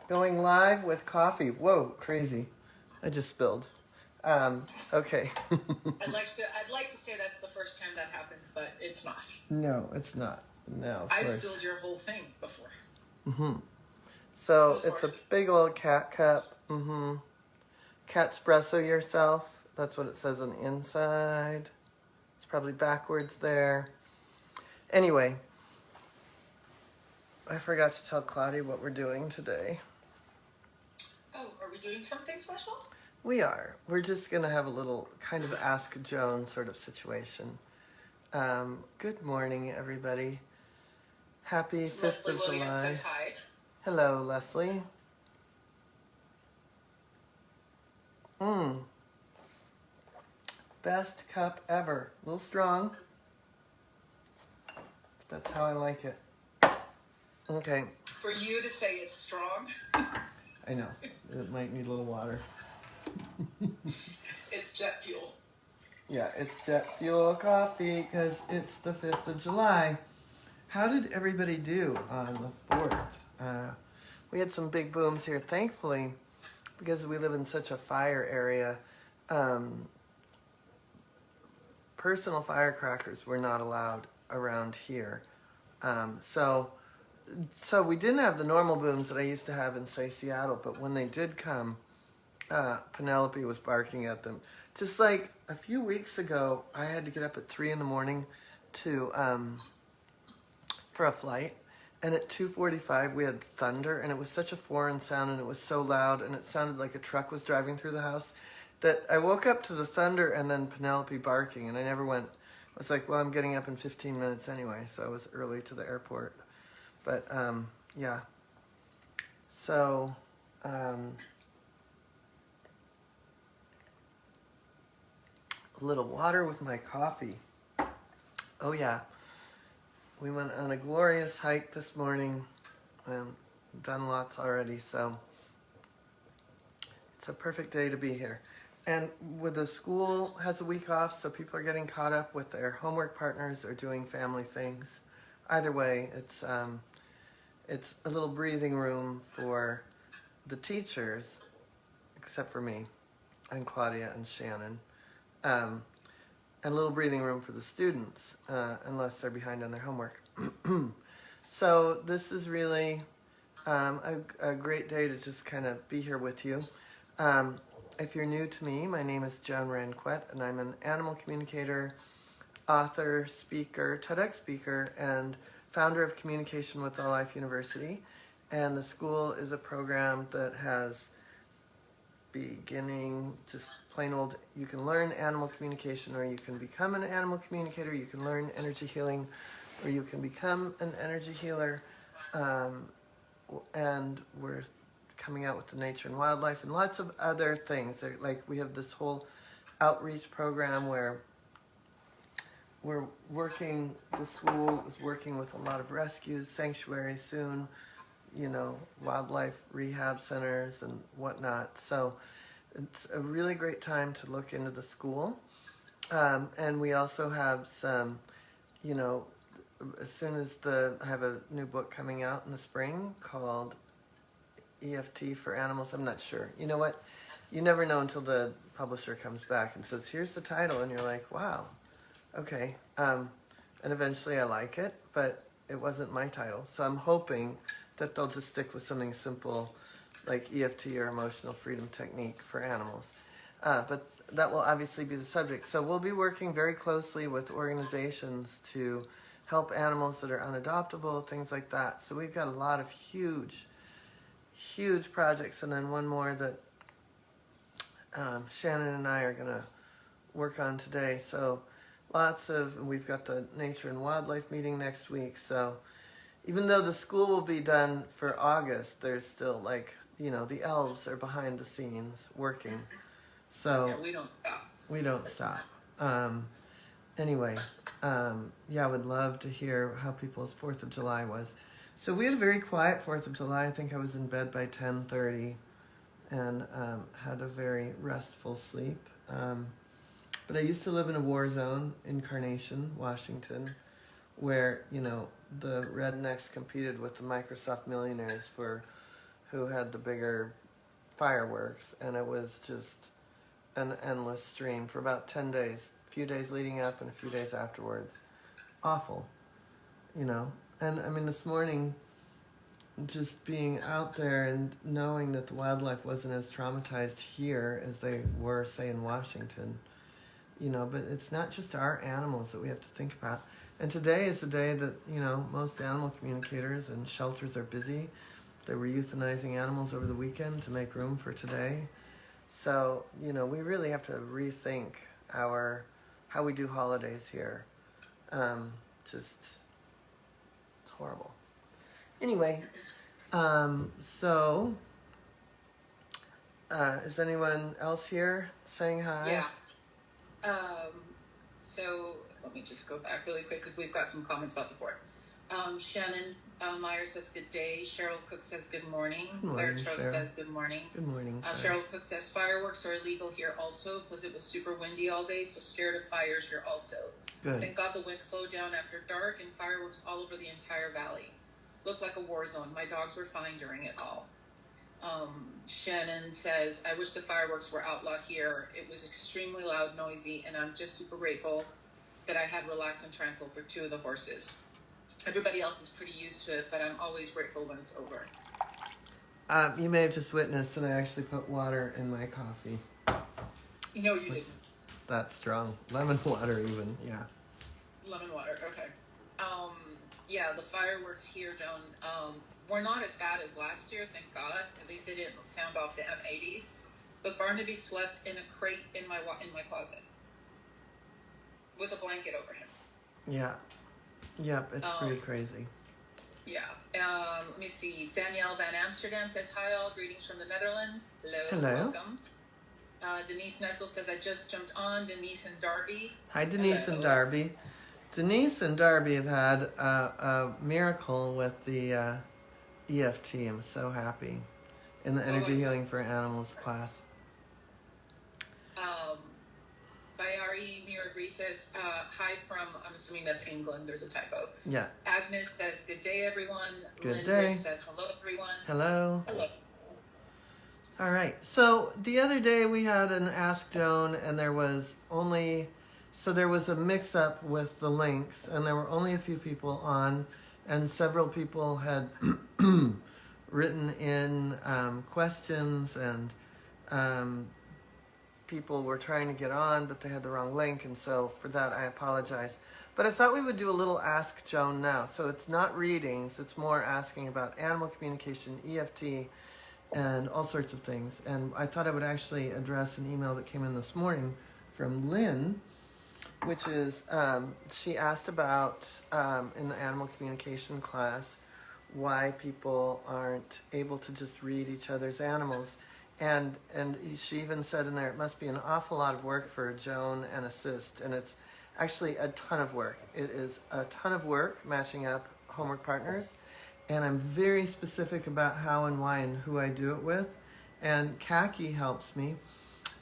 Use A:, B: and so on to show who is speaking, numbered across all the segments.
A: Going live with coffee. Whoa, crazy. I just spilled. Okay.
B: I'd like to say that's the first time that happens, but it's not.
A: No, it's not. No, of
B: I've
A: course.
B: spilled your whole thing before.
A: So it's a big old cat cup. Cat espresso yourself. That's what it says on the inside. It's probably backwards there. Anyway, I forgot to tell Claudia what we're doing today.
B: Oh, are we doing something special?
A: We are. We're just going to have a little kind of Ask Joan sort of situation. Good morning, everybody. Happy 5th of
B: Leslie
A: July.
B: says hi.
A: Hello, Leslie. Best cup ever. A little strong. That's how I like it. Okay.
B: For you to say it's strong.
A: I know. It might need a little water.
B: It's jet fuel.
A: Yeah, it's jet fuel coffee because it's the 5th of July. How did everybody do on the 4th? We had some big booms here, thankfully, because we live in such a fire area. Personal firecrackers were not allowed around here. So we didn't have the normal booms that I used to have in, say, Seattle, but when they did come, Penelope was barking at them. Just like a few weeks ago, I had to get up at 3 in the morning to for a flight, and at 2:45 we had thunder, and it was such a foreign sound, and it was so loud, and it sounded like a truck was driving through the house, that I woke up to the thunder and then Penelope barking, and I never went. I was like, well, I'm getting up in 15 minutes anyway, so I was early to the airport. But yeah, so a little water with my coffee. Oh yeah, we went on a glorious hike this morning and done lots already, so it's a perfect day to be here. And with the school has a week off, so people are getting caught up with their homework partners or doing family things. Either way, it's a little breathing room for the teachers, except for me and Claudia and Shannon, and a little breathing room for the students, unless they're behind on their homework. So this is really a great day to just kind of be here with you. If you're new to me, my name is Joan Ranquet, and I'm an animal communicator, author, speaker, TEDx speaker, and founder of Communication with All Life University. And the school is a program that has beginning, just plain old, you can learn animal communication, or you can become an animal communicator, you can learn energy healing, or you can become an energy healer. And we're coming out with the nature and wildlife and lots of other things. Like we have this whole outreach program where we're working, the school is working with a lot of rescues, sanctuaries soon, wildlife rehab centers and whatnot. So it's a really great time to look into the school. And we also have some, as soon as I have a new book coming out in the spring called EFT for Animals. I'm not sure. You know what? You never know until the publisher comes back and says, here's the title. And you're like, wow, okay. And eventually I like it, but it wasn't my title. So I'm hoping that they'll just stick with something simple like EFT or emotional freedom technique for animals. But that will obviously be the subject. So we'll be working very closely with organizations to help animals that are unadoptable, things like that. So we've got a lot of huge projects, and then one more that Shannon and I are going to work on today. So we've got the nature and wildlife meeting next week. So even though the school will be done for August, there's still the elves are behind the scenes working. So
B: yeah, we don't stop.
A: We don't stop. Anyway, I would love to hear how people's 4th of July was. So we had a very quiet 4th of July. I think I was in bed by 10:30 and had a very restful sleep. But I used to live in a war zone in Carnation, Washington, where, the rednecks competed with the Microsoft millionaires for who had the bigger fireworks, and it was just an endless stream for about 10 days, a few days leading up and a few days afterwards. Awful, you know. And I mean, this morning, just being out there and knowing that the wildlife wasn't as traumatized here as they were, say, in Washington, you know, but it's not just our animals that we have to think about. And today is the day that, you know, most animal communicators and shelters are busy. They were euthanizing animals over the weekend to make room for today. So, you know, we really have to rethink how we do holidays here. It's horrible. Anyway, so, is anyone else here saying hi?
B: Yeah. So let me just go back really quick because we've got some comments about the 4th. Shannon Meyer says good day. Cheryl Cook says good morning. Claire Trost says good morning.
A: Good morning.
B: Cheryl Cook says fireworks are illegal here also because it was super windy all day, so scared of fires here also.
A: Good.
B: Thank God the wind slowed down after dark and fireworks all over the entire valley. Looked like a war zone. My dogs were fine during it all. Shannon says, I wish the fireworks were outlawed here. It was extremely loud, noisy, and I'm just super grateful that I had relaxed and tranquil for 2 of the horses. Everybody else is pretty used to it, but I'm always grateful when it's over.
A: You may have just witnessed that I actually put water in my coffee.
B: No, you didn't.
A: That strong. Lemon water even, yeah.
B: Lemon water, okay. Yeah, the fireworks here, Joan, were not as bad as last year, thank God. At least they didn't sound off the M80s. But Barnaby slept in a crate in my closet with a blanket over him.
A: Yeah. Yep, it's pretty crazy.
B: Yeah. Let me see. Danielle Van Amsterdam says, hi all, greetings from the Netherlands. Hello. Welcome. Denise Nessel says, I just jumped on. Denise and Darby.
A: Hi, Denise and Darby. Denise and Darby have had a miracle with the EFT. I'm so happy. In the Energy Healing for Animals class.
B: Bayari Miragri says, hi from, I'm assuming that's England. There's a typo.
A: Yeah.
B: Agnes says, good day, everyone.
A: Good
B: Linda
A: day.
B: says, hello, everyone.
A: Hello.
B: Hello.
A: All right. So the other day we had an Ask Joan, and there was a mix-up with the links, and there were only a few people on, and several people had written in questions, and people were trying to get on, but they had the wrong link, and so for that I apologize. But I thought we would do a little Ask Joan now. So it's not readings, it's more asking about animal communication, EFT, and all sorts of things. And I thought I would actually address an email that came in this morning from Lynn, which is, she asked about, in the animal communication class, why people aren't able to just read each other's animals. And she even said in there, it must be an awful lot of work for Joan and Assist, and it's actually a ton of work. It is a ton of work matching up homework partners, and I'm very specific about how and why and who I do it with, and Kaki helps me,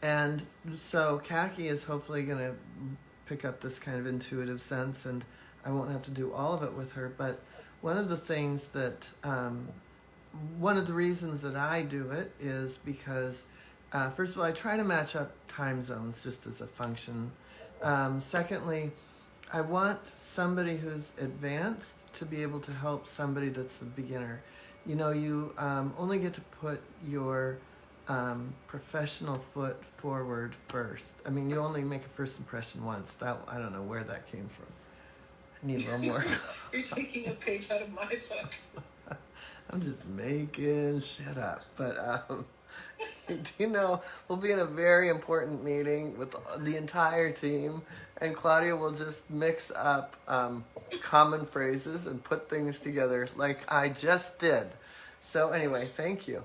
A: and so Kaki is hopefully going to pick up this kind of intuitive sense, and I won't have to do all of it with her, but one of the things that one of the reasons that I do it is because, first of all, I try to match up time zones just as a function. Secondly, I want somebody who's advanced to be able to help somebody that's a beginner. You know, you only get to put your professional foot forward first. I mean, you only make a first impression once. That, I don't know where that came from. I need a little more.
B: You're taking a page out of my book.
A: I'm just making shit up. But, you know, we'll be in a very important meeting with the entire team, and Claudia will just mix up common phrases and put things together like I just did. So anyway, thank you.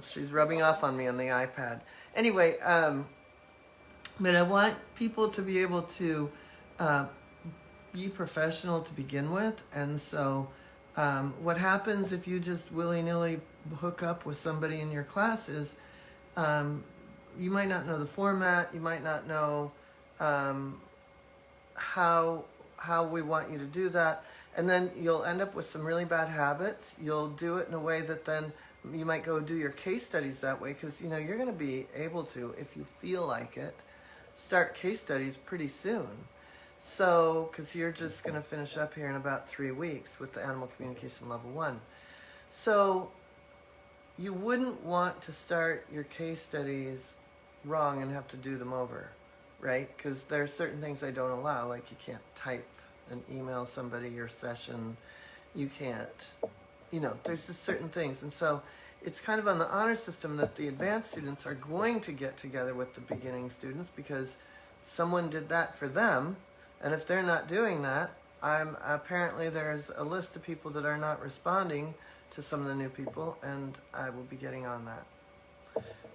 A: She's rubbing off on me on the iPad. Anyway, but I want people to be able to be professional to begin with, and so what happens if you just willy-nilly hook up with somebody in your class is you might not know the format, you might not know how we want you to do that, And then you'll end up with some really bad habits. You'll do it in a way that then you might go do your case studies that way, because you're going to be able to, if you feel like it, start case studies pretty soon. So, because you're just going to finish up here in about 3 weeks with the Animal Communication Level 1. So, you wouldn't want to start your case studies wrong and have to do them over, right? Because there are certain things I don't allow, like you can't type and email somebody your session. You can't, there's just certain things. And so it's kind of on the honor system that the advanced students are going to get together with the beginning students, because someone did that for them. And if they're not doing that, apparently there's a list of people that are not responding to some of the new people, and I will be getting on that.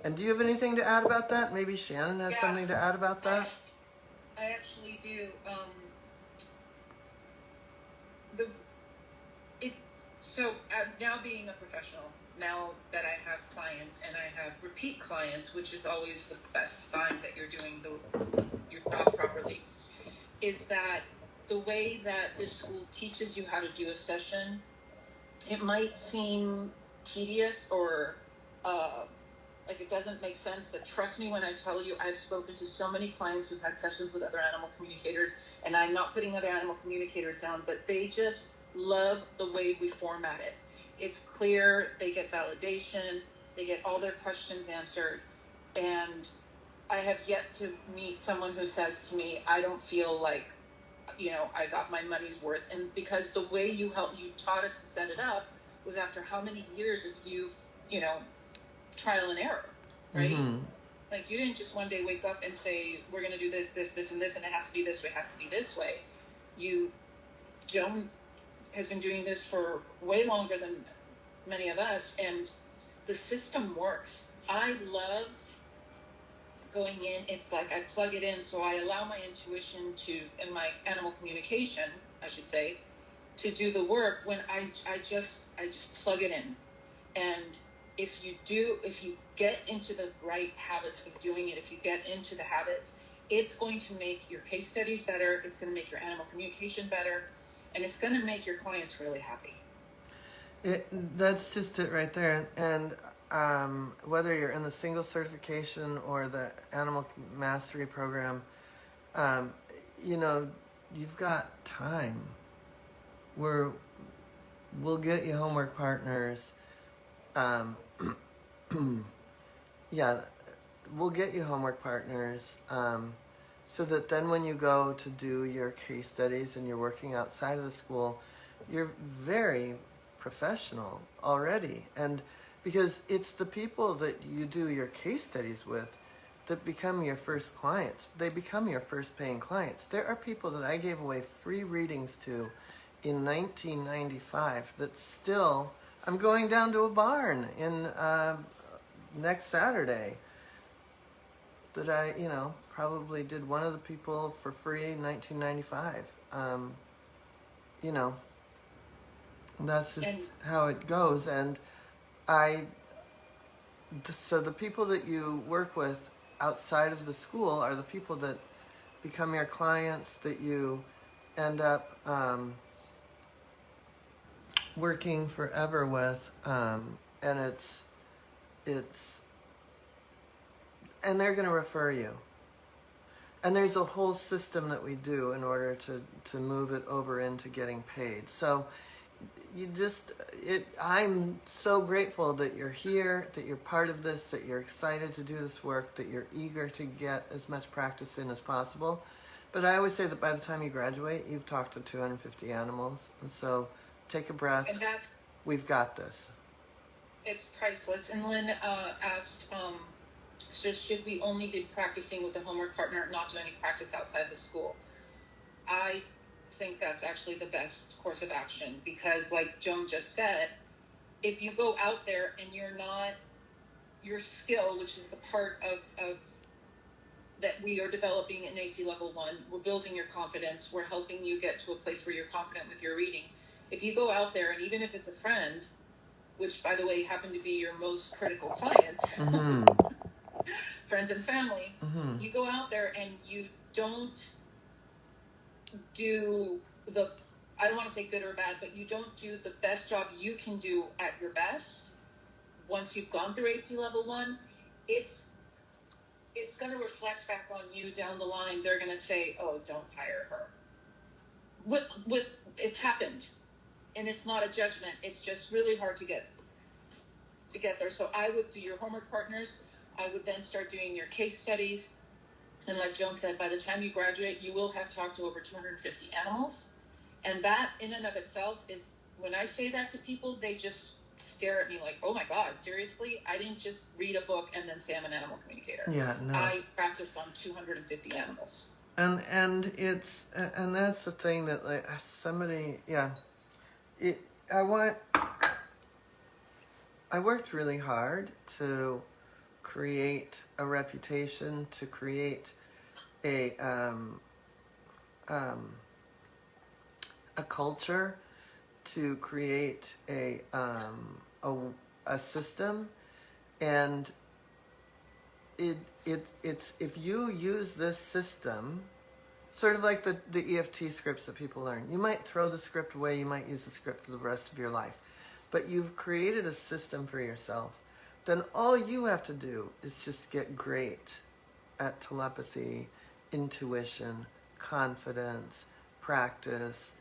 A: And do you have anything to add about that? Maybe Shannon has something to add about that?
B: I actually do. Now being a professional, now that I have clients and I have repeat clients, which is always the best sign that you're doing your job properly, is that the way that this school teaches you how to do a session, it might seem tedious or like it doesn't make sense, but trust me when I tell you, I've spoken to so many clients who've had sessions with other animal communicators, and I'm not putting other animal communicators down, but they just love the way we format it. It's clear, they get validation, they get all their questions answered, and I have yet to meet someone who says to me, I don't feel like, I got my money's worth. And because the way you taught us to set it up was after how many years of trial and error, right? Mm-hmm. Like, you didn't just one day wake up and say, we're going to do this, this, this, and this, and it has to be this way, it has to be this way. Joan has been doing this for way longer than many of us, and the system works. I love going in. It's like I plug it in, so I allow my intuition and my animal communication, I should say, to do the work when I just plug it in. And if you get into the right habits of doing it, if you get into the habits, it's going to make your case studies better, it's going to make your animal communication better, and it's going to make your clients really happy.
A: That's just it right there. And whether you're in the single certification or the animal mastery program, you've got time. We'll get you homework partners. We'll get you homework partners, so that then when you go to do your case studies and you're working outside of the school, you're very professional already. And because it's the people that you do your case studies with that become your first clients. They become your first paying clients. There are people that I gave away free readings to in 1995 that still, I'm going down to a barn in next Saturday that I, probably did one of the people for free in 1995. That's just how it goes. And so the people that you work with outside of the school are the people that become your clients, that you end up working forever with, and and they're going to refer you. And there's a whole system that we do in order to move it over into getting paid. So I'm so grateful that you're here, that you're part of this, that you're excited to do this work, that you're eager to get as much practice in as possible. But I always say that by the time you graduate, you've talked to 250 animals. And so take a breath.
B: And
A: we've got this.
B: It's priceless. And Lynn asked, so should we only be practicing with the homework partner, not do any practice outside the school? I think that's actually the best course of action, because like Joan just said, if you go out there and you're not, your skill, which is the part of that we are developing in AC Level 1, we're building your confidence, we're helping you get to a place where you're confident with your reading. If you go out there, and even if it's a friend, which by the way happen to be your most critical clients, mm-hmm. friends and family, mm-hmm. you go out there and you don't do the I don't want to say good or bad, but you don't do the best job you can do at your best once you've gone through AC level 1, it's going to reflect back on you down the line. They're going to say, oh, don't hire her. With it's happened, and it's not a judgment. It's just really hard to get there. So I would do your homework partners. I would then start doing your case studies. And like Joan said, by the time you graduate, you will have talked to over 250 animals. And that in and of itself is, when I say that to people, they just stare at me like, oh my God, seriously? I didn't just read a book and then say I'm an animal communicator.
A: Yeah, no.
B: I practiced on 250 animals.
A: And it's, and that's the thing that, like, somebody, yeah, I worked really hard to create a reputation, to create a culture, to create a system, and it's if you use this system, sort of like the EFT scripts that people learn. You might throw the script away, you might use the script for the rest of your life, but you've created a system for yourself. Then all you have to do is just get great at telepathy, intuition, confidence, practice,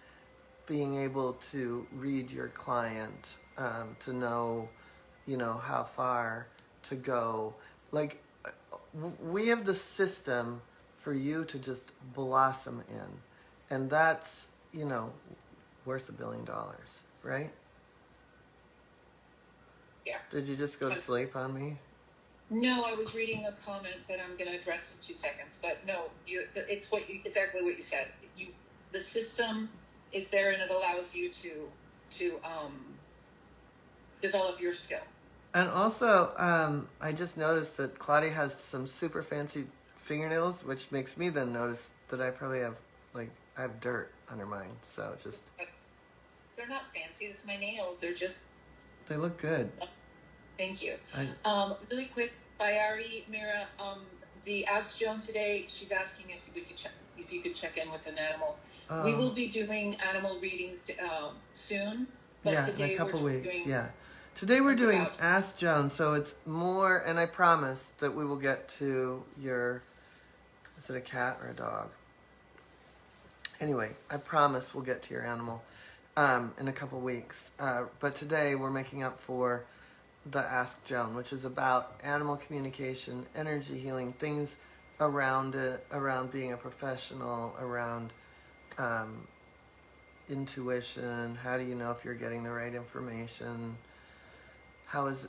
A: being able to read your client, to know, how far to go. Like, we have the system for you to just blossom in. And that's, worth $1 billion, right?
B: Yeah.
A: Did you just go to sleep on me?
B: No, I was reading a comment that I'm going to address in 2 seconds. But no, it's exactly what you said. The system is there, and it allows you to develop your skill.
A: And also, I just noticed that Claudia has some super fancy fingernails, which makes me then notice that I probably have, I have dirt under mine. So just...
B: They're not fancy. It's my nails.
A: They look good.
B: Thank you. Really quick, Bayari, Mira, the Ask Joan today, she's asking if you could check in with an animal. We will be doing animal readings soon. But
A: yeah,
B: today
A: in a couple
B: we're
A: weeks,
B: doing,
A: yeah. Today we're doing Ask Joan, so it's more, and I promise that we will get to your, is it a cat or a dog? Anyway, I promise we'll get to your animal in a couple weeks. But today we're making up for the Ask Joan, which is about animal communication, energy healing, things around it, around being a professional, around intuition. How do you know if you're getting the right information? How is,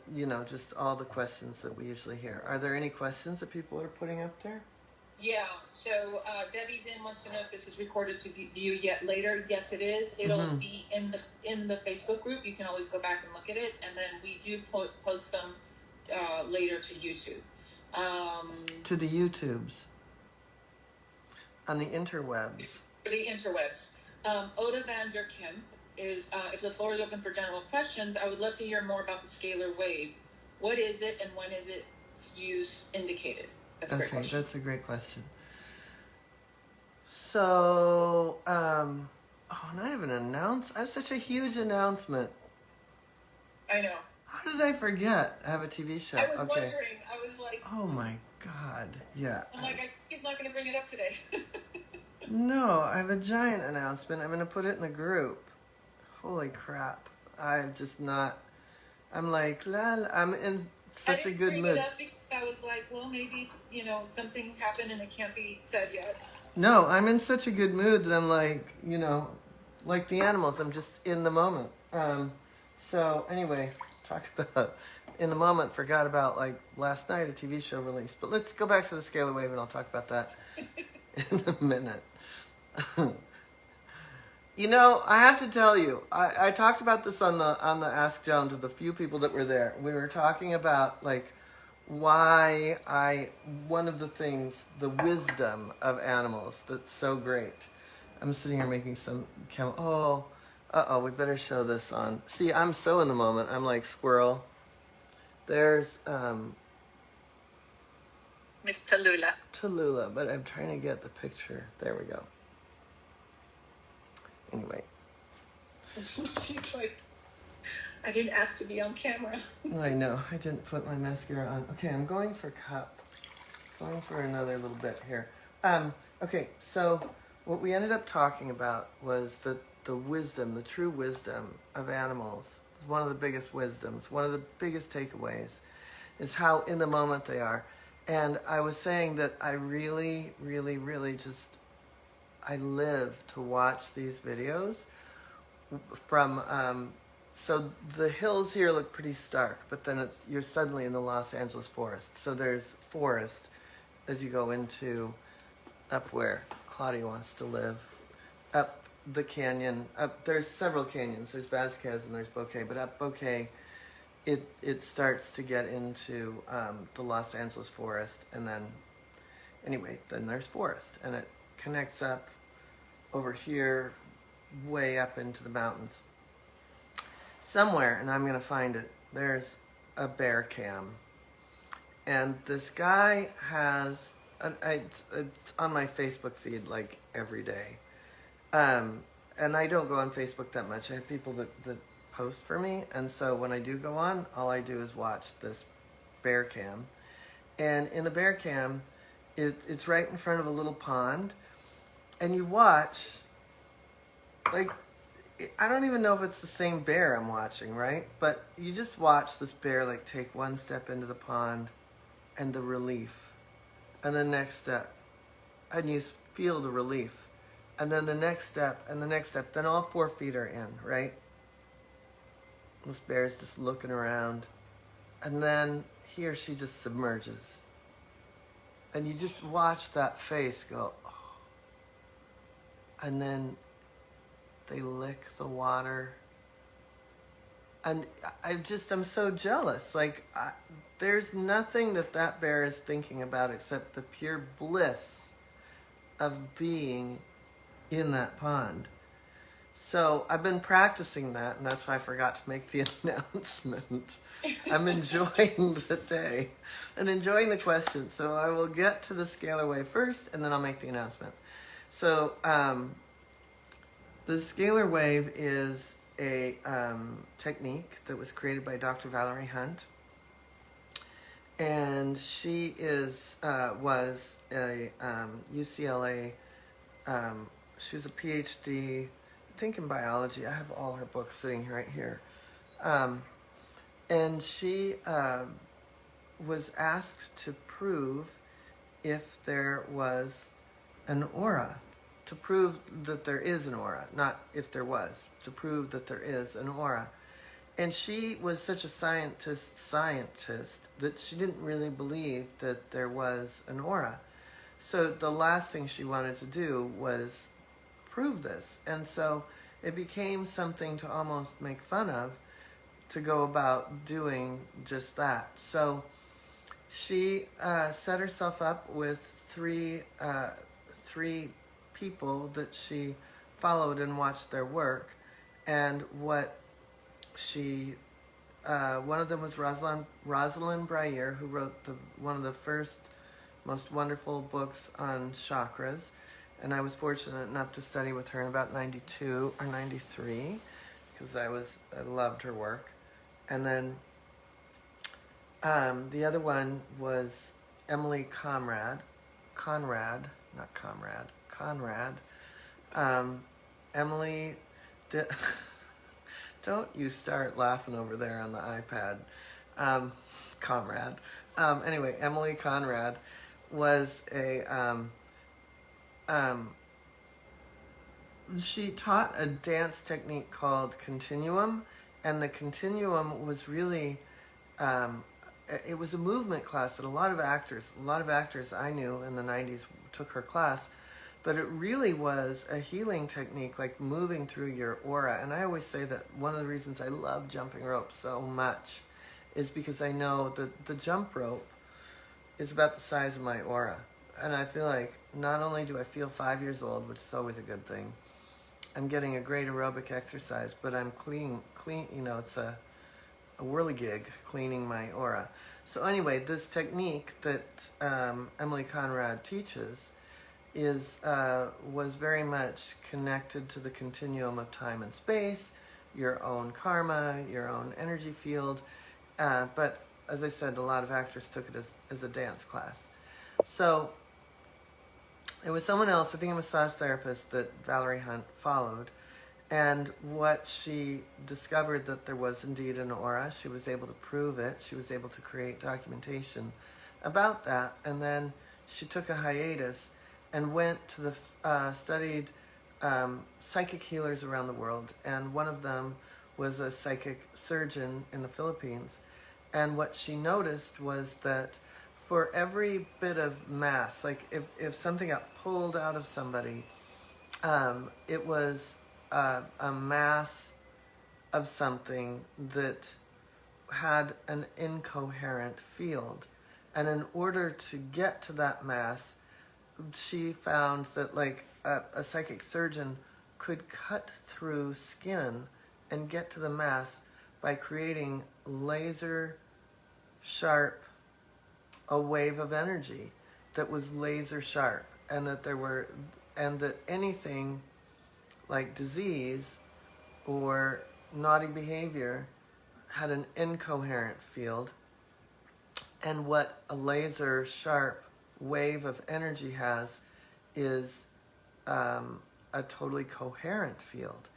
A: just all the questions that we usually hear. Are there any questions that people are putting up there?
B: Yeah, so Debbie's wants to know if this is recorded to view yet later. Yes, it is. It'll be in the Facebook group. You can always go back and look at it, and then we do post them later to YouTube.
A: To the YouTubes. On the interwebs.
B: The interwebs. Oda van der Kim is, if the floor is open for general questions, I would love to hear more about the scalar wave. What is it, and when is its use indicated? That's a great question.
A: That's a great question. So, and I have I have such a huge announcement.
B: I know.
A: How did I forget? I have a TV show.
B: I was wondering. I was like,
A: oh my God. Yeah.
B: I'm like, he's not going to bring it up today.
A: No, I have a giant announcement. I'm going to put it in the group. Holy crap. I'm just not, I'm like, I'm in such a good mood.
B: I was like, well, maybe it's, something happened and it can't be said yet.
A: No, I'm in such a good mood that I'm like, like the animals, I'm just in the moment. So anyway, talk about in the moment, forgot about last night a TV show release. But let's go back to the scalar wave and I'll talk about that in a minute. I have to tell you, I talked about this on the Ask Joan to the few people that were there. We were talking about one of the things, the wisdom of animals that's so great. I'm sitting here making some we better show this on. See, I'm so in the moment. I'm like squirrel. There's
B: Miss Tallulah.
A: Tallulah, but I'm trying to get the picture. There we go. Anyway,
B: She's like, I didn't ask to be on camera.
A: I know, I didn't put my mascara on. Okay, I'm going for cup. Going for another little bit here. Okay, so what we ended up talking about was the wisdom, the true wisdom of animals. One of the biggest wisdoms, one of the biggest takeaways is how in the moment they are. And I was saying that I really, really, really just, I live to watch these videos from, so the hills here look pretty stark, but then you're suddenly in the Los Angeles forest. So there's forest as you go into up where Claudia wants to live, up the canyon, there's several canyons. There's Vasquez and there's Bouquet, but up Bouquet, it starts to get into the Los Angeles forest, and then, anyway, then there's forest, and it connects up over here, way up into the mountains. Somewhere, and I'm gonna find it, there's a bear cam. And this guy has, it's on my Facebook feed like every day. And I don't go on Facebook that much. I have people that post for me. And so when I do go on, all I do is watch this bear cam. And in the bear cam, it's right in front of a little pond. And you watch, like, I don't even know if it's the same bear I'm watching, right? But you just watch this bear like take one step into the pond and the relief. And the next step. And you feel the relief. And then the next step and the next step. Then all 4 feet are in, right? This bear's just looking around. And then he or she just submerges. And you just watch that face go, oh. And then they lick the water. And I'm so jealous. Like, there's nothing that bear is thinking about except the pure bliss of being in that pond. So I've been practicing that, and that's why I forgot to make the announcement. I'm enjoying the day and enjoying the questions. So I will get to the scalar wave first, and then I'll make the announcement. So the scalar wave is a technique that was created by Dr. Valerie Hunt. And she was a UCLA, she was a PhD, I think in biology. I have all her books sitting right here. And she was asked to prove if there was an aura, to prove that there is an aura, not if there was, to prove that there is an aura. And she was such a scientist that she didn't really believe that there was an aura. So the last thing she wanted to do was prove this. And so it became something to almost make fun of, to go about doing just that. So she set herself up with three people that she followed and watched their work. And what she, one of them was Rosalind Breyer, who wrote one of the first most wonderful books on chakras. And I was fortunate enough to study with her in about 92 or 93, because I loved her work. And then the other one was Emily Conrad. Emily, don't you start laughing over there on the iPad. Conrad. Anyway, Emily Conrad was she taught a dance technique called continuum, and the continuum was really, it was a movement class that a lot of actors I knew in the 90s took her class, but it really was a healing technique, like moving through your aura. And I always say that one of the reasons I love jumping rope so much is because I know that the jump rope is about the size of my aura. And I feel like not only do I feel 5 years old, which is always a good thing, I'm getting a great aerobic exercise, but I'm clean, it's a whirligig cleaning my aura. So anyway, this technique that Emily Conrad teaches was very much connected to the continuum of time and space, your own karma, your own energy field. But as I said, a lot of actors took it as a dance class. So it was someone else, I think a massage therapist, that Valerie Hunt followed. And what she discovered, that there was indeed an aura. She was able to prove it. She was able to create documentation about that. And then she took a hiatus and went to studied psychic healers around the world. And one of them was a psychic surgeon in the Philippines. And what she noticed was that for every bit of mass, like if something got pulled out of somebody, it was a mass of something that had an incoherent field. And in order to get to that mass, she found that like a psychic surgeon could cut through skin and get to the mass by creating laser sharp, a wave of energy that was laser sharp, and that anything like disease or naughty behavior had an incoherent field, and what a laser sharp wave of energy has is a totally coherent field,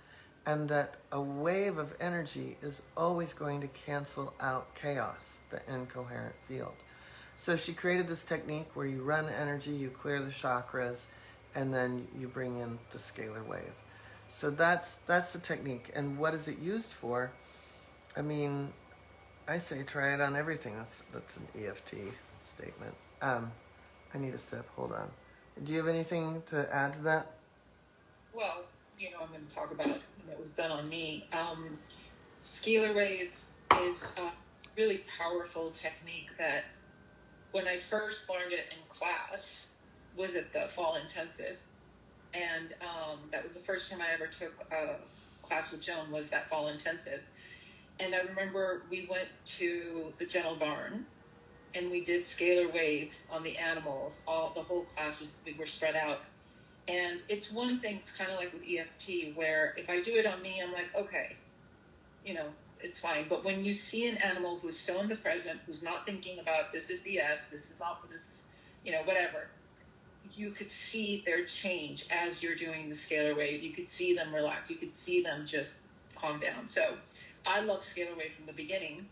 A: and that a wave of energy is always going to cancel out chaos, the incoherent field. So she created this technique where you run energy, you clear the chakras, and then you bring in the scalar wave. So that's the technique. And what is it used for? I mean, I say try it on everything. That's an EFT statement. I need a sip. Hold on. Do you have anything to add to that?
B: Well, I'm going to talk about it. It was done on me. Scalar wave is a really powerful technique that when I first learned it in class, was at the fall intensive. And that was the first time I ever took a class with Joan, was that fall intensive. And I remember we went to the Gentle Barn and we did scalar wave on the animals. The whole class we were spread out. And it's one thing, it's kind of like with EFT, where if I do it on me, I'm like, okay, it's fine. But when you see an animal who's so in the present, who's not thinking about this is BS, this is not, this is, whatever, you could see their change as you're doing the scalar wave. You could see them relax. You could see them just calm down. So I loved scalar wave from the beginning.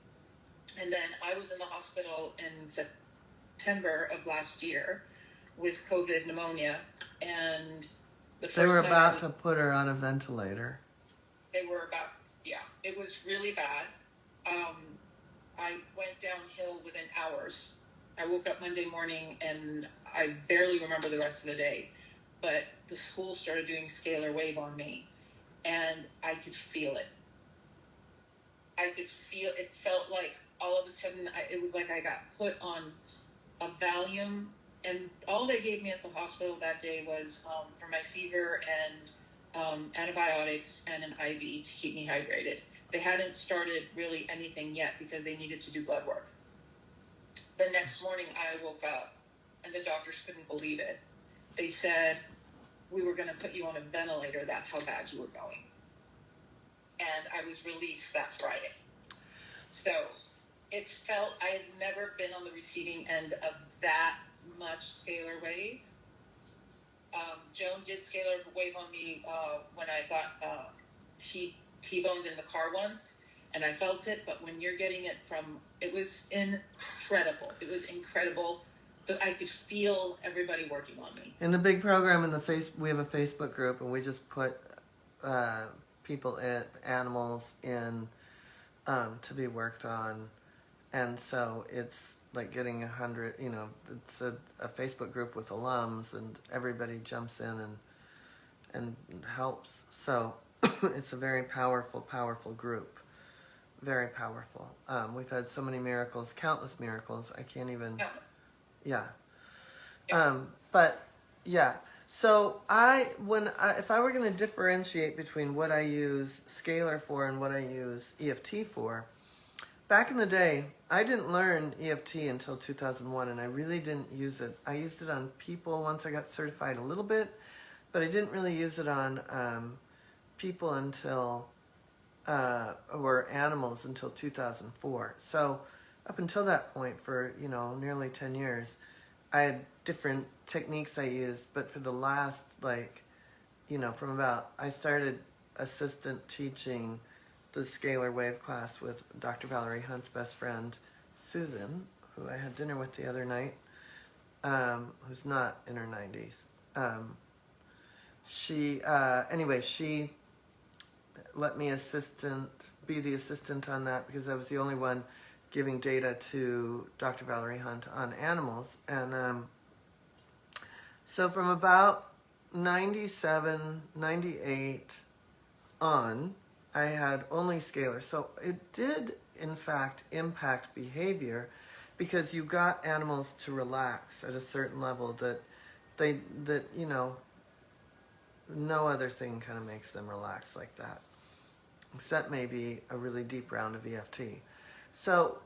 B: And then I was in the hospital in September of last year with COVID pneumonia. And
A: they were about to put her on a ventilator.
B: They were about, it was really bad. I went downhill within hours. I woke up Monday morning and I barely remember the rest of the day, but the school started doing scalar wave on me and I could feel it. It felt like all of a sudden, it was like I got put on a Valium, and all they gave me at the hospital that day was for my fever and antibiotics and an IV to keep me hydrated. They hadn't started really anything yet because they needed to do blood work. The next morning I woke up and the doctors couldn't believe it. They said, we were going to put you on a ventilator. That's how bad you were going. And I was released that Friday. So it felt, I had never been on the receiving end of that much scalar wave. Joan did scalar wave on me when I got T-boned in the car once, and I felt it, but when you're getting it it was incredible. It was incredible. But I could feel everybody working on me.
A: In the big program, we have a Facebook group, and we just put animals in to be worked on, and so it's like getting 100. It's a Facebook group with alums, and everybody jumps in and helps. So it's a very powerful group. Very powerful. We've had so many miracles, countless miracles. I can't even. Yeah. But yeah. So if I were going to differentiate between what I use scalar for and what I use EFT for, back in the day, I didn't learn EFT until 2001, and I really didn't use it. I used it on people once I got certified a little bit, but I didn't really use it on people until were animals until 2004. So up until that point, for nearly 10 years, I had different techniques I used. But for the last from about I started assistant teaching the scalar wave class with Dr. Valerie Hunt's best friend Susan, who I had dinner with the other night, who's not in her 90s. She let me be the assistant on that because I was the only one giving data to Dr. Valerie Hunt on animals. And so from about 97, 98 on, I had only scalar. So it did, in fact, impact behavior because you got animals to relax at a certain level that no other thing kind of makes them relax like that, except maybe a really deep round of EFT. So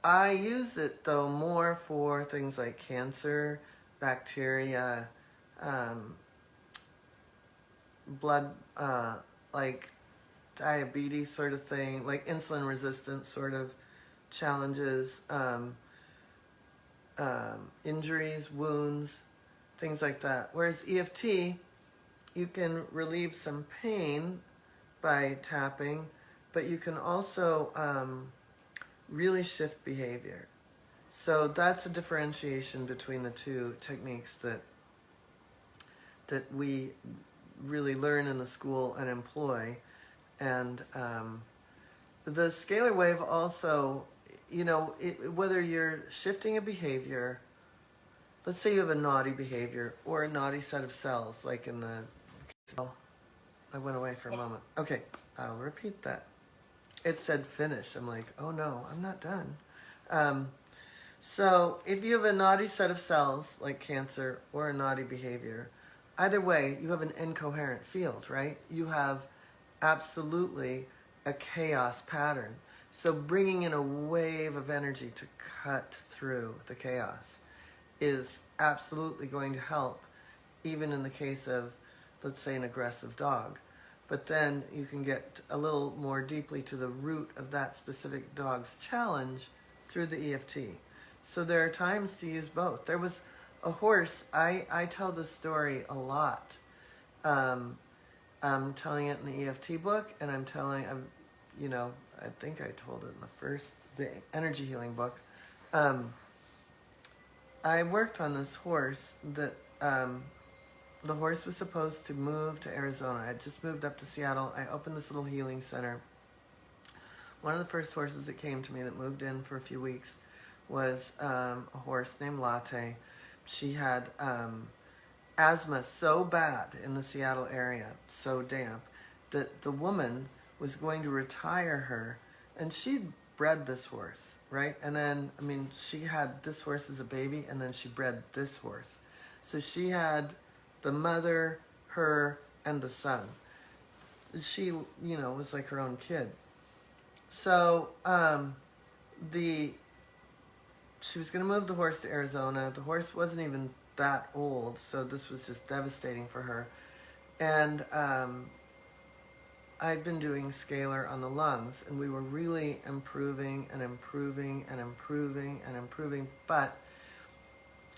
A: I use it, though, more for things like cancer, bacteria, blood, like diabetes sort of thing, like insulin resistance sort of challenges, injuries, wounds, things like that. Whereas EFT, you can relieve some pain by tapping, but you can also really shift behavior. So that's a differentiation between the two techniques that we really learn in the school and employ. And the scalar wave also, whether you're shifting a behavior, let's say you have a naughty behavior or a naughty set of cells, like in the... Oh, I went away for a moment. Okay, I'll repeat that. It said finish. I'm like, oh no, I'm not done. So if you have a naughty set of cells, like cancer, or a naughty behavior, either way, you have an incoherent field, right? You have absolutely a chaos pattern. So bringing in a wave of energy to cut through the chaos is absolutely going to help, even in the case of, let's say, an aggressive dog. But then you can get a little more deeply to the root of that specific dog's challenge through the EFT. So there are times to use both. There was a horse, I tell this story a lot. I'm telling it in the EFT book, and I think I told it in the energy healing book. I worked on this horse that, the horse was supposed to move to Arizona. I had just moved up to Seattle. I opened this little healing center. One of the first horses that came to me that moved in for a few weeks was a horse named Latte. She had asthma so bad in the Seattle area, so damp, that the woman was going to retire her, and she'd bred this horse, right? And then, she had this horse as a baby, and then she bred this horse. So she had the mother, her, and the son. She, was like her own kid. So, she was going to move the horse to Arizona. The horse wasn't even that old, so this was just devastating for her. And I'd been doing scalar on the lungs, and we were really improving and improving and improving and improving, but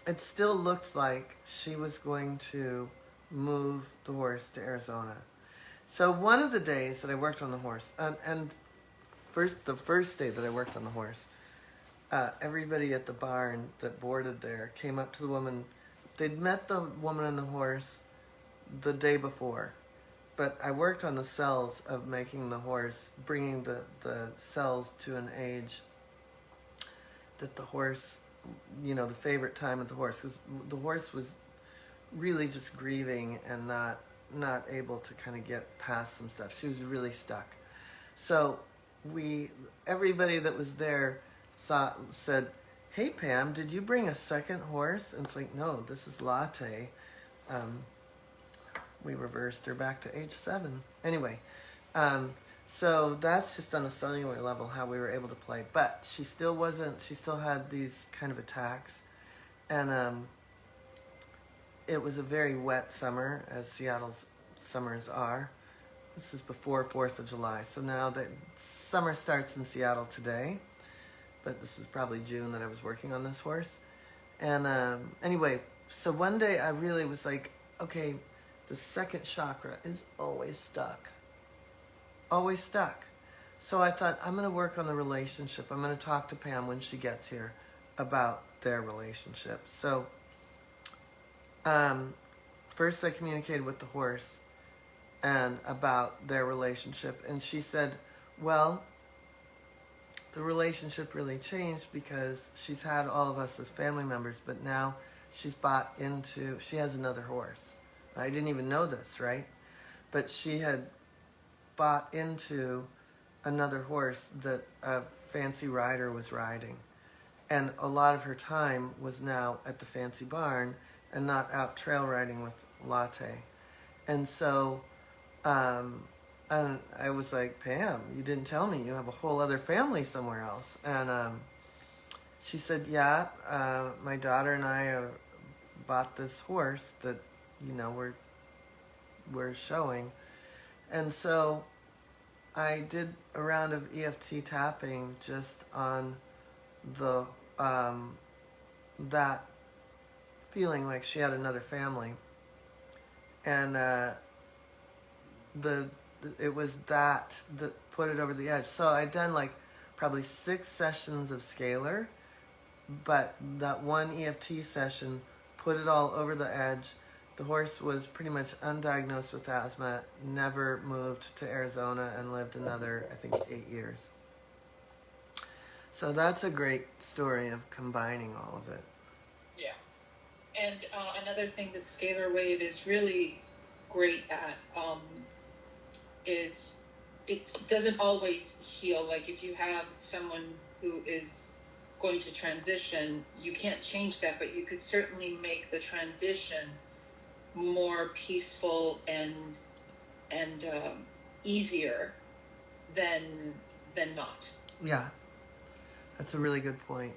A: it still looked like she was going to move the horse to Arizona. So one of the days that I worked on the horse, and the first day that I worked on the horse, everybody at the barn that boarded there came up to the woman. They'd met the woman and the horse the day before, but I worked on the cells of making the horse, bringing the cells to an age that the horse, the favorite time of the horse, because the horse was really just grieving and not able to kind of get past some stuff. She was really stuck. So everybody that was there said, "Hey Pam, did you bring a second horse?" And it's like, "No, this is Latte." We reversed her back to age 7. Anyway, so that's just on a cellular level how we were able to play. But she still had these kind of attacks. And it was a very wet summer, as Seattle's summers are. This is before 4th of July. So now that summer starts in Seattle today, but this was probably June that I was working on this horse. And anyway, so one day I really was like, okay, the second chakra is always stuck. Always stuck. So I thought, I'm going to work on the relationship. I'm going to talk to Pam when she gets here about their relationship. So first I communicated with the horse and about their relationship. And she said, well, the relationship really changed because she's had all of us as family members, but now she has another horse. I didn't even know this, right? But she had bought into another horse that a fancy rider was riding. And a lot of her time was now at the fancy barn and not out trail riding with Latte. And so and I was like, Pam, you didn't tell me you have a whole other family somewhere else. And she said, yeah, my daughter and I bought this horse that, we're showing. And so I did a round of EFT tapping just on the that feeling like she had another family. And it was that put it over the edge. So I'd done like probably 6 sessions of scalar, but that one EFT session put it all over the edge. The horse was pretty much undiagnosed with asthma, never moved to Arizona, and lived another, I think, 8 years. So that's a great story of combining all of it.
B: Yeah. And another thing that Scalar Wave is really great at is it doesn't always heal. Like if you have someone who is going to transition, you can't change that, but you could certainly make the transition more peaceful and easier than not.
A: Yeah, that's a really good point.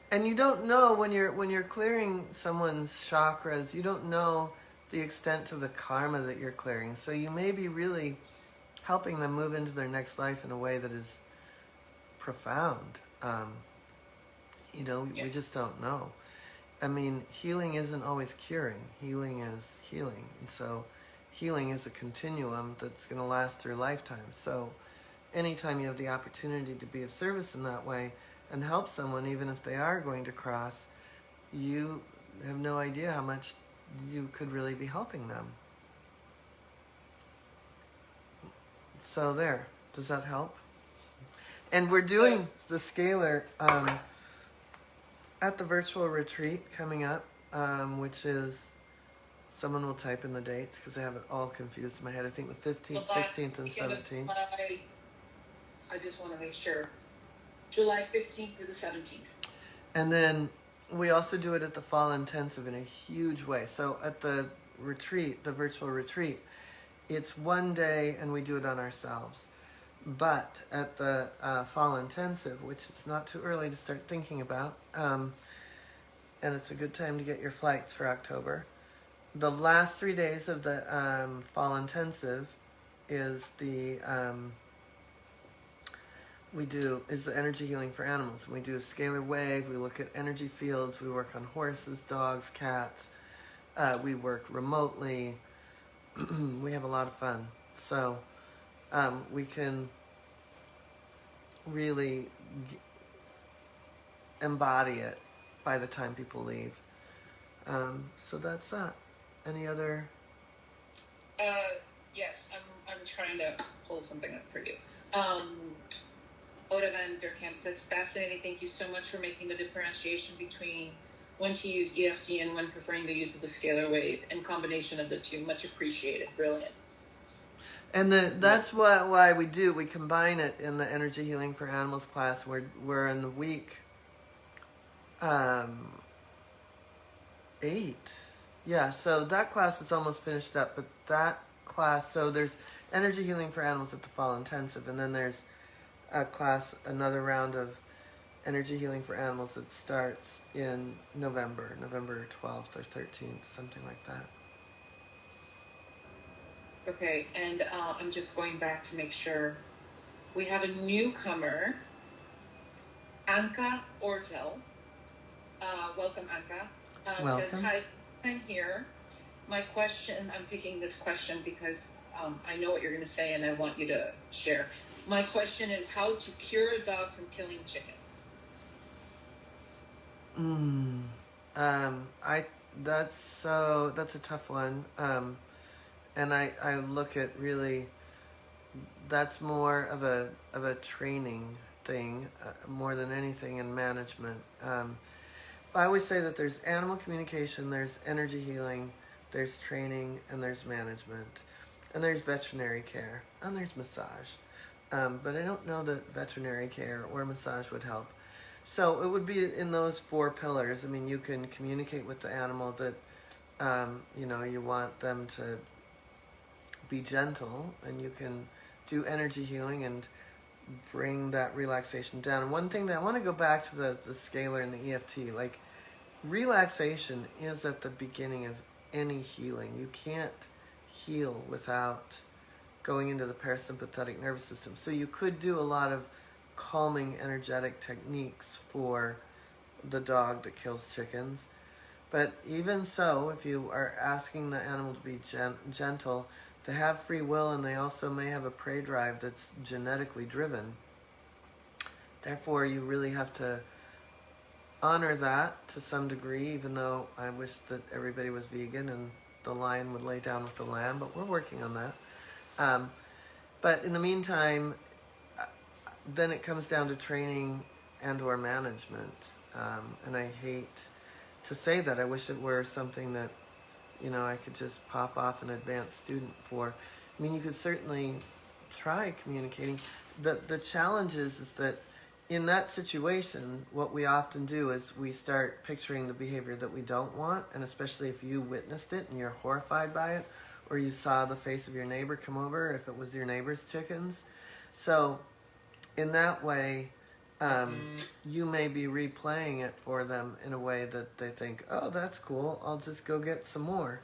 A: And you don't know when you're clearing someone's chakras, you don't know the extent to the karma that you're clearing. So you may be really helping them move into their next life in a way that is profound. We just don't know. I mean, healing isn't always curing. Healing is healing. And so healing is a continuum that's going to last through lifetimes. So anytime you have the opportunity to be of service in that way and help someone, even if they are going to cross, you have no idea how much you could really be helping them. So there. Does that help? And we're doing the scalar at the virtual retreat coming up, which is, someone will type in the dates because I have it all confused in my head. I think the 15th, 16th, and 17th.
B: I just want to make sure. July 15th through the 17th.
A: And then we also do it at the fall intensive in a huge way. So at the retreat, the virtual retreat, it's one day and we do it on ourselves. But at the fall intensive, which is not too early to start thinking about, and it's a good time to get your flights for October, the last 3 days of the fall intensive is the energy healing for animals. We do a scalar wave, we look at energy fields, we work on horses, dogs, cats, we work remotely. We have a lot of fun. So we can really embody it by the time people leave. So that's that. Any other?
B: Yes, I'm trying to pull something up for you. Oda Van Der Kamp says, fascinating. Thank you so much for making the differentiation between when to use EFT and when preferring the use of the scalar wave and combination of the two. Much appreciated. Brilliant.
A: And that's why we combine it in the energy healing for animals class. We're in the week 8. Yeah, so that class is almost finished up, but that class, so there's energy healing for animals at the fall intensive, and then there's a class, another round of energy healing for animals that starts in November 12th or 13th, something like that.
B: Okay, and I'm just going back to make sure. We have a newcomer, Anka Orzel. Welcome, Anka. Says,
A: Welcome.
B: hi, I'm here. My question, I'm picking this question because I know what you're going to say and I want you to share. My question is how to cure a dog from killing chickens.
A: I that's a tough one. And I look at really that's more of a training thing more than anything in management. I always say that there's animal communication, there's energy healing, there's training, and there's management, and there's veterinary care, and there's massage. But I don't know that veterinary care or massage would help. So it would be in those four pillars. I mean, you can communicate with the animal that you want them to be gentle, and you can do energy healing and bring that relaxation down. And one thing that I want to go back to the scalar and the EFT, like relaxation is at the beginning of any healing. You can't heal without going into the parasympathetic nervous system. So you could do a lot of calming energetic techniques for the dog that kills chickens. But even so, if you are asking the animal to be gentle, they have free will and they also may have a prey drive that's genetically driven. Therefore, you really have to honor that to some degree, even though I wish that everybody was vegan and the lion would lay down with the lamb, but we're working on that. But in the meantime, then it comes down to training and or management. And I hate to say that. I wish it were something that, I could just pop off an advanced student for. I mean, you could certainly try communicating. The challenge is that in that situation, what we often do is we start picturing the behavior that we don't want, and especially if you witnessed it and you're horrified by it, or you saw the face of your neighbor come over if it was your neighbor's chickens. So in that way, you may be replaying it for them in a way that they think, oh, that's cool, I'll just go get some more.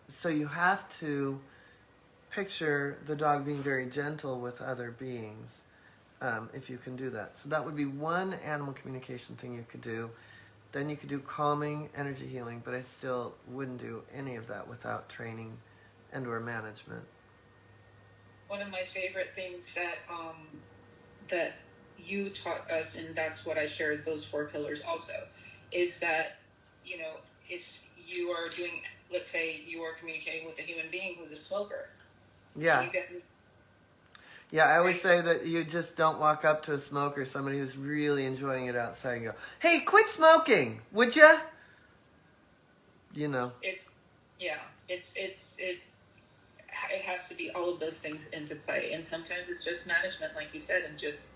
A: So you have to picture the dog being very gentle with other beings, if you can do that. So that would be one animal communication thing you could do. Then you could do calming, energy healing, but I still wouldn't do any of that without training and or management.
B: One of my favorite things that you taught us, and that's what I share is those four pillars also, is that, if you are doing, let's say you are communicating with a human being who's a smoker.
A: Yeah. Yeah, I always say that you just don't walk up to a smoker, somebody who's really enjoying it outside, and go, hey, quit smoking, would ya?
B: It has to be all of those things into play. And sometimes it's just management, like you said, and just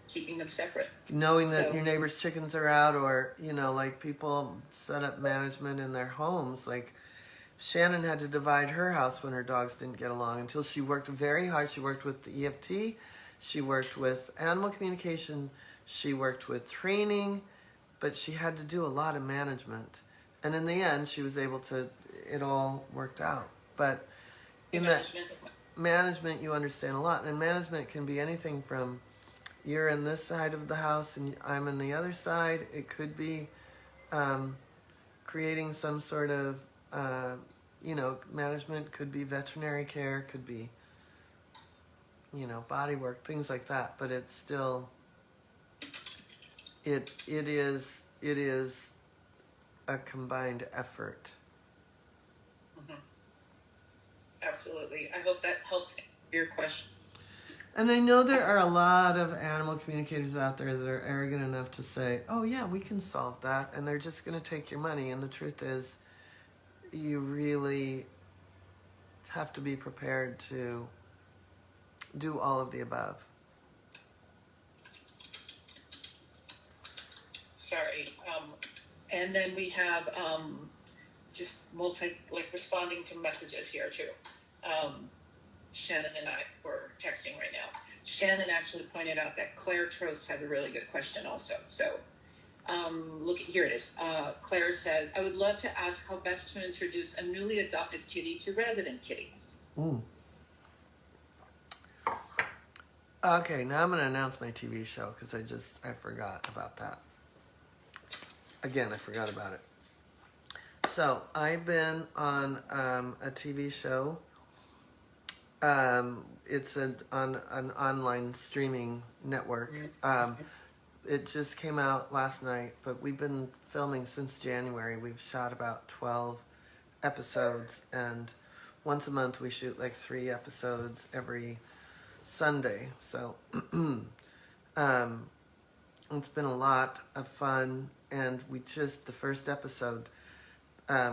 B: keeping them separate.
A: Knowing that your neighbor's chickens are out, or, like people set up management in their homes. Like Shannon had to divide her house when her dogs didn't get along until she worked very hard. She worked with the EFT. She worked with animal communication. She worked with training. But she had to do a lot of management. And in the end, she was able to, it all worked out. But in that management, you understand a lot. And management can be anything from you're in this side of the house and I'm in the other side. It could be creating some sort of, management, could be veterinary care, could be, body work, things like that. But it's still, it is a combined effort.
B: Mm-hmm. Absolutely. I hope that helps answer your question.
A: And I know there are a lot of animal communicators out there that are arrogant enough to say, oh yeah, we can solve that, and they're just going to take your money. And the truth is, you really have to be prepared to do all of the above.
B: Sorry. And then we have just responding to messages here too. Shannon and I were texting right now. Shannon actually pointed out that Claire Trost has a really good question also. So Look, here it is. Claire says, I would love to ask how best to introduce a newly adopted kitty to resident kitty.
A: Mm. Okay, now I'm going to announce my TV show because I forgot about that. Again, I forgot about it. So I've been on a TV show. It's on an online streaming network. It just came out last night, but we've been filming since January. We've shot about 12 episodes, and once a month we shoot like 3 episodes every Sunday. So it's been a lot of fun, and the first episode,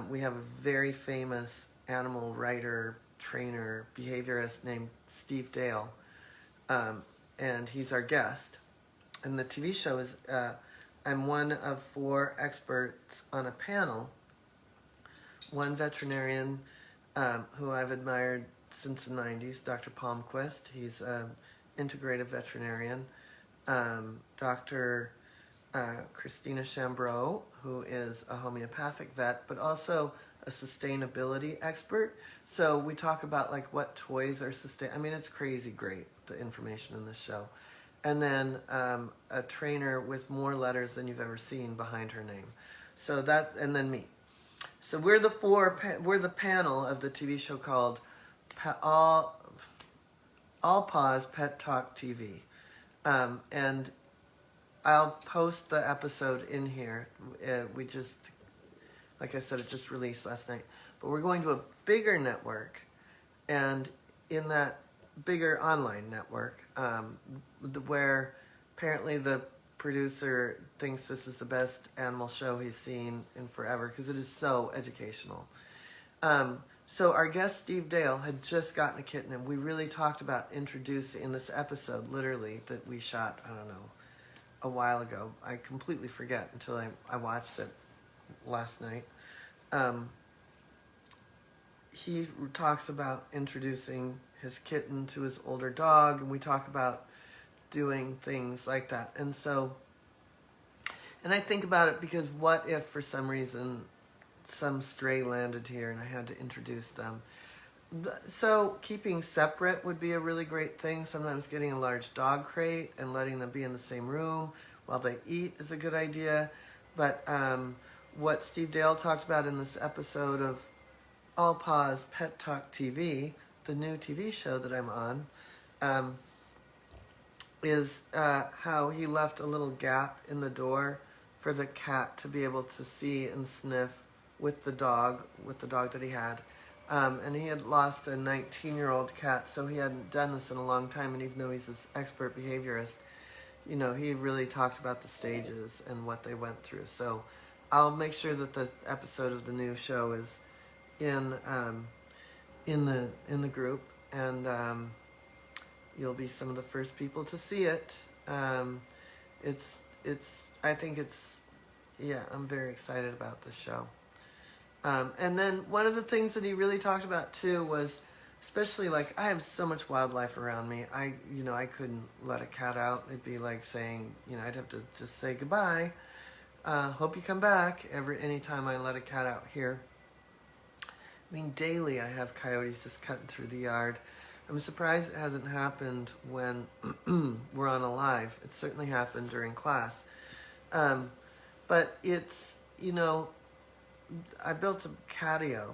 A: we have a very famous animal writer, trainer, behaviorist named Steve Dale, and he's our guest. And the TV show is, I'm one of 4 experts on a panel. One veterinarian who I've admired since the 90s, Dr. Palmquist. He's an integrative veterinarian. Dr. Christina Chambreau, who is a homeopathic vet, but also a sustainability expert. So we talk about like what toys are I mean, it's crazy great, the information in this show. And then a trainer with more letters than you've ever seen behind her name. So that, and then me. So we're the panel of the TV show called All Paws Pet Talk TV. And I'll post the episode in here. Like I said, it just released last night. But we're going to a bigger network, and in that bigger online network, where apparently the producer thinks this is the best animal show he's seen in forever because it is so educational. So our guest Steve Dale had just gotten a kitten, and we really talked about introducing in this episode, literally, that we shot, I don't know, a while ago. I completely forget until I watched it last night. He talks about introducing his kitten to his older dog, and we talk about doing things like that. And I think about it because what if for some reason some stray landed here and I had to introduce them? So keeping separate would be a really great thing. Sometimes getting a large dog crate and letting them be in the same room while they eat is a good idea. But what Steve Dale talked about in this episode of All Paws Pet Talk TV, the new TV show that I'm on, is how he left a little gap in the door for the cat to be able to see and sniff with the dog that he had. And he had lost a 19-year-old cat, so he hadn't done this in a long time, and even though he's this expert behaviorist, you know, he really talked about the stages and what they went through. So I'll make sure that the episode of the new show is in the group, and you'll be some of the first people to see it. I'm very excited about this show. And then one of the things that he really talked about too was, especially like I have so much wildlife around me. I couldn't let a cat out. It'd be like saying, I'd have to just say goodbye. Hope you come back anytime I let a cat out here. I mean, daily I have coyotes just cutting through the yard. I'm surprised it hasn't happened when we're on a live. It certainly happened during class. But it's, I built a catio,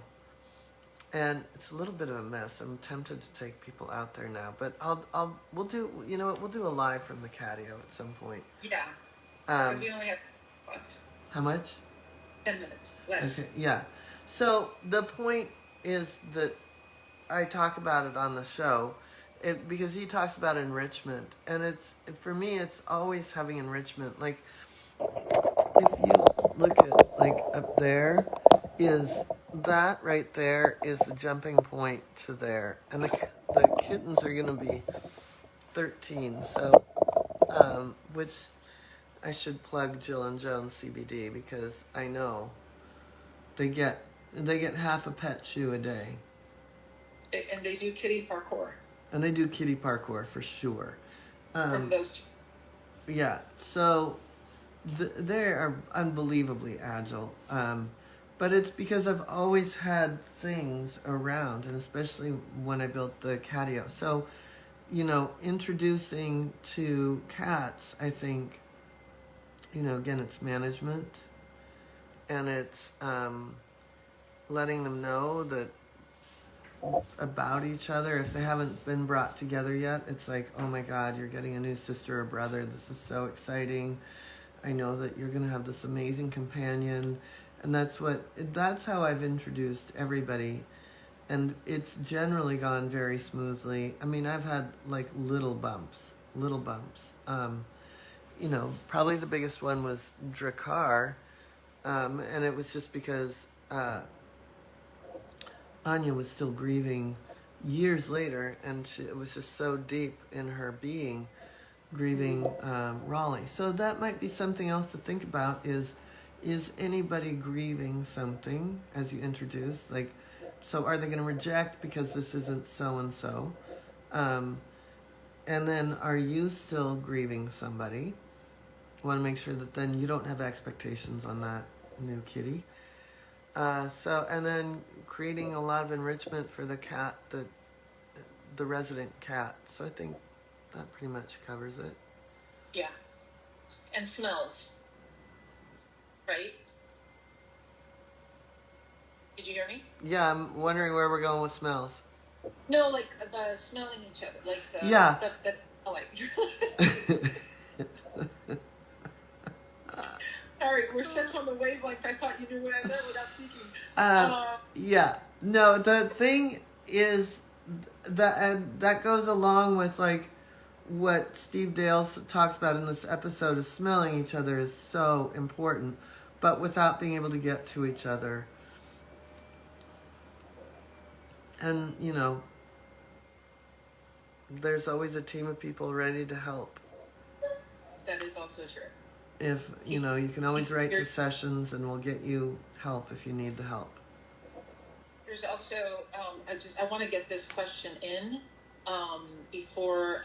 A: and it's a little bit of a mess. I'm tempted to take people out there now, but we'll do a live from the catio at some point.
B: Yeah. Because we only have left.
A: How much?
B: 10 minutes less.
A: Okay, yeah. So the point is that I talk about it on the show, because he talks about enrichment, and for me it's always having enrichment. Like if you look at like up there, is that right there is the jumping point to there, and the kittens are going to be 13. So which I should plug Jill and Joan CBD, because I know they get half a pet chew a day.
B: And they do kitty parkour.
A: And they do kitty parkour for sure.
B: From those two.
A: Yeah. So they are unbelievably agile. But it's because I've always had things around, and especially when I built the catio. So, introducing to cats, I think, again, it's management, and it's letting them know that about each other. If they haven't been brought together yet, it's like, oh my God, you're getting a new sister or brother. This is so exciting. I know that you're going to have this amazing companion. And that's how I've introduced everybody. And it's generally gone very smoothly. I mean, I've had like little bumps. Probably the biggest one was Drakkar. And it was just because Anya was still grieving years later, and it was just so deep in her being, grieving Raleigh. So that might be something else to think about is anybody grieving something as you introduce? Like, so are they going to reject because this isn't so-and-so? And then are you still grieving somebody? Want to make sure that then you don't have expectations on that new kitty. And then creating a lot of enrichment for the cat, the resident cat. So I think that pretty much covers it.
B: Yeah. And smells. Right? Did you hear me?
A: Yeah, I'm wondering where we're going with smells.
B: No, like the smelling each other, like the
A: yeah.
B: stuff that I like. Sorry, we're such on the wavelength. I thought you knew what I meant without speaking.
A: Yeah. No, the thing is that goes along with like what Steve Dale talks about in this episode is smelling each other is so important, but without being able to get to each other. And, there's always a team of people ready to help.
B: That is also true.
A: If, you can always write to sessions and we'll get you help if you need the help.
B: There's also, I want to get this question in before,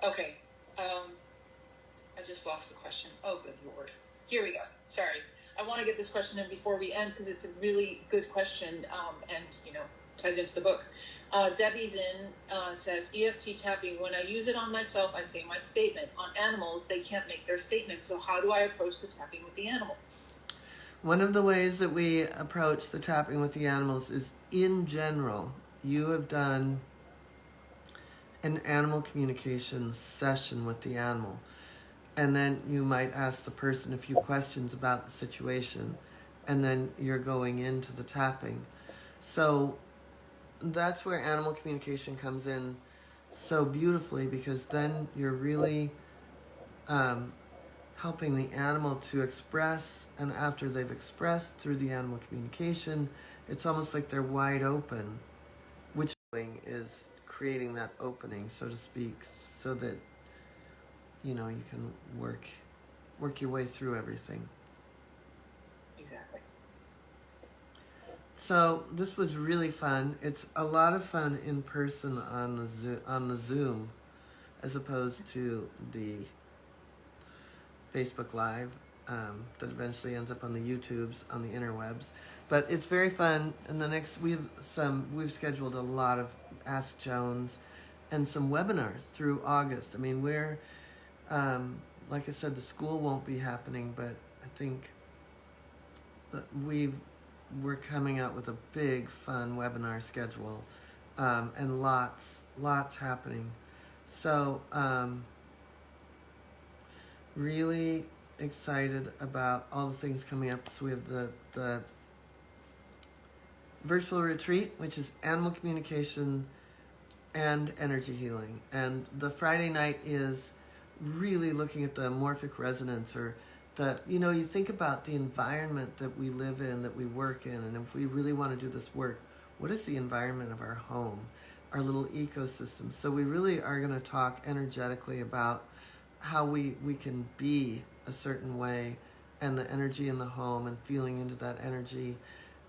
B: okay. I just lost the question. Oh, good Lord. Here we go. Sorry. I want to get this question in before we end because it's a really good question and, ties into the book. Debbie's says, EFT tapping, when I use it on myself, I say my statement. On animals, they can't make their statement. So how do I approach the tapping with the animal?
A: One of the ways that we approach the tapping with the animals is, in general, you have done an animal communication session with the animal. And then you might ask the person a few questions about the situation. And then you're going into the tapping. So that's where animal communication comes in so beautifully, because then you're really helping the animal to express, and after they've expressed through the animal communication, it's almost like they're wide open, which is creating that opening, so to speak, so that you can work your way through everything.
B: Exactly.
A: So this was really fun. It's a lot of fun in person on the Zoom, as opposed to the Facebook Live that eventually ends up on the YouTubes, on the interwebs. But it's very fun. And the next we've scheduled a lot of Ask Joans and some webinars through August. I mean, we're like I said, the school won't be happening, but I think that we're coming out with a big, fun webinar schedule, and lots happening. So, really excited about all the things coming up. So we have the virtual retreat, which is animal communication and energy healing. And the Friday night is really looking at the morphic resonance, or you think about the environment that we live in, that we work in, and if we really want to do this work, what is the environment of our home, our little ecosystem? So we really are going to talk energetically about how we can be a certain way, and the energy in the home, and feeling into that energy,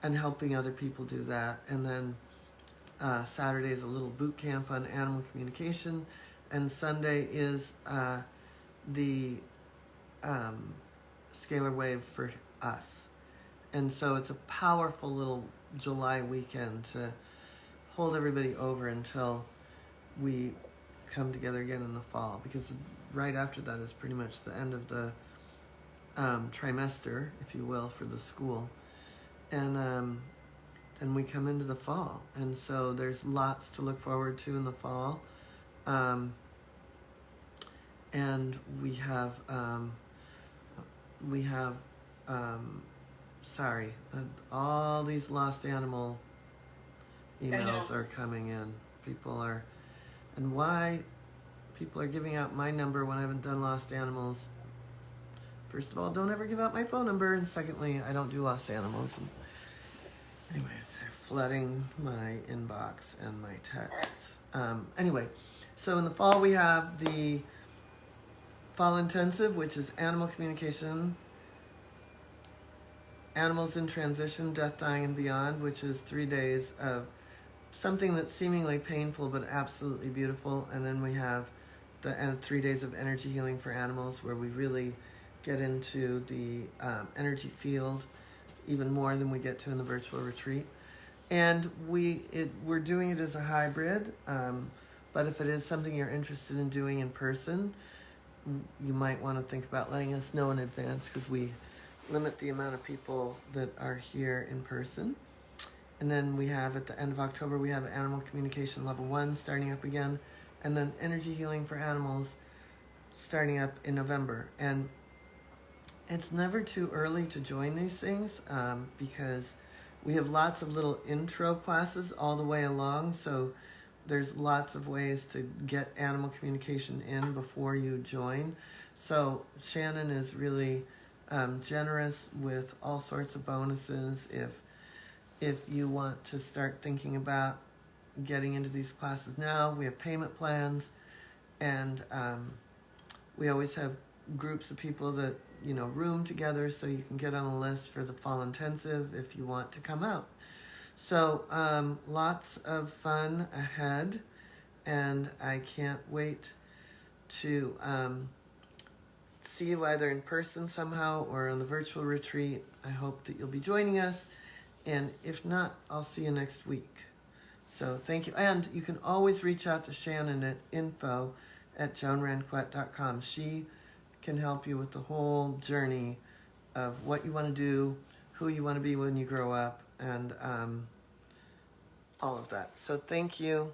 A: and helping other people do that. And then Saturday is a little boot camp on animal communication, and Sunday is the scalar wave for us. And so it's a powerful little July weekend to hold everybody over until we come together again in the fall, because right after that is pretty much the end of the trimester, if you will, for the school. And we come into the fall, and so there's lots to look forward to in the fall. And we have all these lost animal emails are coming in. And why people are giving out my number when I haven't done lost animals. First of all, don't ever give out my phone number, and secondly, I don't do lost animals. And anyways, they're flooding my inbox and my texts. Anyway, so in the fall we have the Fall Intensive, which is animal communication, animals in transition, death, dying, and beyond, which is 3 days of something that's seemingly painful but absolutely beautiful. And then we have the 3 days of energy healing for animals, where we really get into the energy field even more than we get to in the virtual retreat. And we're doing it as a hybrid, but if it is something you're interested in doing in person, you might want to think about letting us know in advance, because we limit the amount of people that are here in person. And then we have, at the end of October, we have Animal Communication Level 1 starting up again, and then Energy Healing for Animals starting up in November. And it's never too early to join these things, because we have lots of little intro classes all the way along, so there's lots of ways to get animal communication in before you join. So Shannon is really generous with all sorts of bonuses if you want to start thinking about getting into these classes now. We have payment plans, and we always have groups of people that, room together, so you can get on the list for the Fall Intensive if you want to come out. So lots of fun ahead, and I can't wait to see you either in person somehow or on the virtual retreat. I hope that you'll be joining us, and if not, I'll see you next week. So thank you. And you can always reach out to Shannon at info@joanranquet.com. She can help you with the whole journey of what you want to do, who you want to be when you grow up, and all of that. So thank you.